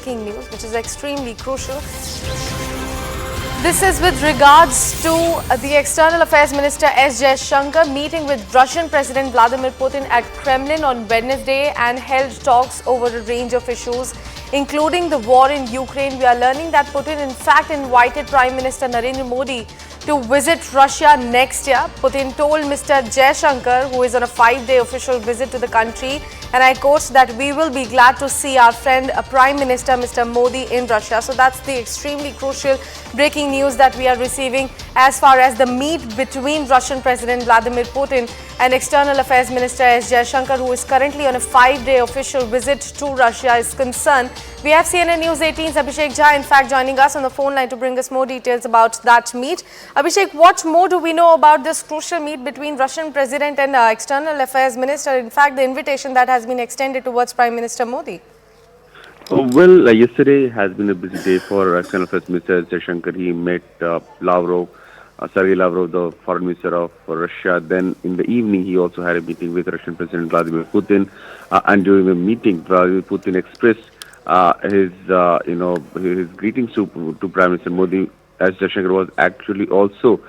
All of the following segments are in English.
breaking news, which is extremely crucial. This is with regards to the External Affairs Minister S. Jaishankar meeting with Russian President Vladimir Putin at Kremlin on Wednesday and held talks over a range of issues, including the war in Ukraine. We are learning that Putin in fact invited Prime Minister Narendra Modi to visit Russia next year. Putin told Mr. Jaishankar, who is on a 5-day official visit to the country, and I quote, that we will be glad to see our friend Prime Minister Mr. Modi in Russia. So that's the extremely crucial breaking news that we are receiving as far as the meet between Russian President Vladimir Putin and External Affairs Minister S. Jaishankar, who is currently on a 5-day official visit to Russia, is concerned. We have CNN News 18's Abhishek Jha, in fact, joining us on the phone line to bring us more details about that meet. Abhishek, what more do we know about this crucial meet between Russian President and External Affairs Minister? In fact, the invitation that has been extended towards Prime Minister Modi. Yesterday has been a busy day for External Affairs Minister Jaishankar. He met Sergei Lavrov, the foreign minister of Russia. Then in the evening, he also had a meeting with Russian President Vladimir Putin. And during the meeting, Vladimir Putin expressed his greetings to Prime Minister Modi, as Jaishankar was actually also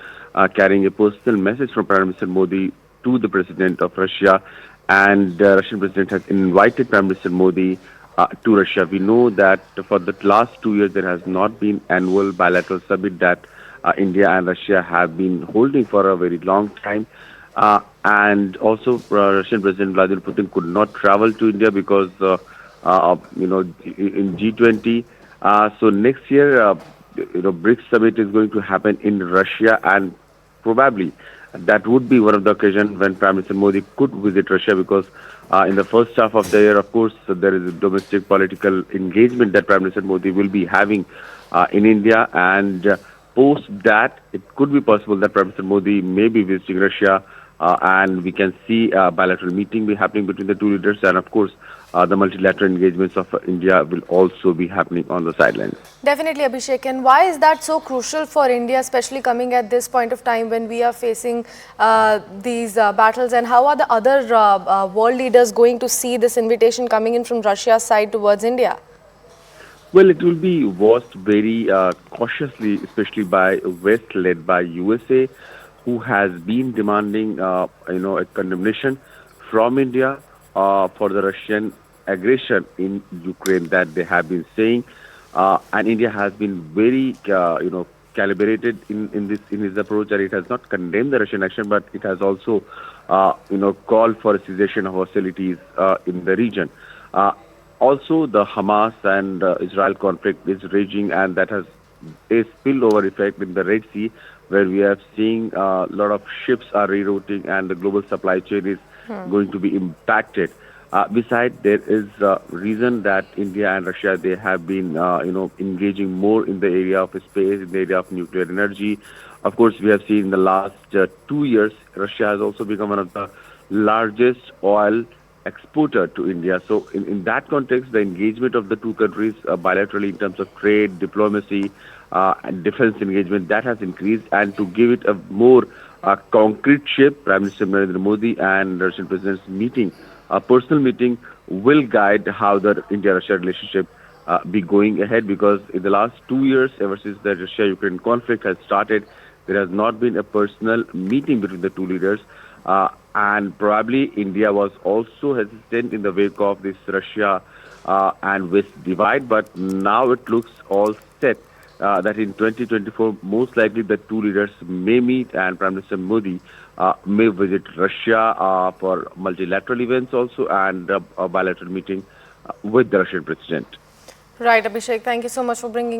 carrying a personal message from Prime Minister Modi to the President of Russia. And Russian President has invited Prime Minister Modi to Russia. We know that for the last 2 years, there has not been annual bilateral summit that India and Russia have been holding for a very long time. And also, Russian President Vladimir Putin could not travel to India because in G20. So next year, BRICS summit is going to happen in Russia, and probably that would be one of the occasions when Prime Minister Modi could visit Russia, because in the first half of the year, of course, there is a domestic political engagement that Prime Minister Modi will be having in India, and post that, it could be possible that Prime Minister Modi may be visiting Russia, and we can see a bilateral meeting be happening between the two leaders, and of course, the multilateral engagements of India will also be happening on the sidelines. Definitely, Abhishek. And why is that so crucial for India, especially coming at this point of time when we are facing these battles? And how are the other world leaders going to see this invitation coming in from Russia's side towards India? Well, it will be watched very cautiously, especially by West, led by USA, who has been demanding, a condemnation from India for the Russian aggression in Ukraine that they have been saying, and India has been very, calibrated in his approach, and it has not condemned the Russian action, but it has also, called for a cessation of hostilities in the region. Also, the Hamas and Israel conflict is raging, and that has a spillover effect in the Red Sea, where we are seeing a lot of ships are rerouting, and the global supply chain is going to be impacted. Besides, there is a reason that India and Russia, they have been, engaging more in the area of space, in the area of nuclear energy. Of course, we have seen in the last 2 years, Russia has also become one of the largest oil exporter to India. So in that context, the engagement of the two countries bilaterally in terms of trade, diplomacy, and defense engagement, that has increased. And to give it a more concrete shape, Prime Minister Narendra Modi and Russian President's meeting, a personal meeting, will guide how the India-Russia relationship be going ahead, because in the last 2 years, ever since the Russia-Ukraine conflict has started, there has not been a personal meeting between the two leaders. And probably India was also hesitant in the wake of this Russia and West divide, but now it looks all set that in 2024, most likely the two leaders may meet, and Prime Minister Modi may visit Russia for multilateral events also, and a bilateral meeting with the Russian president. Right, Abhishek. Thank you so much for bringing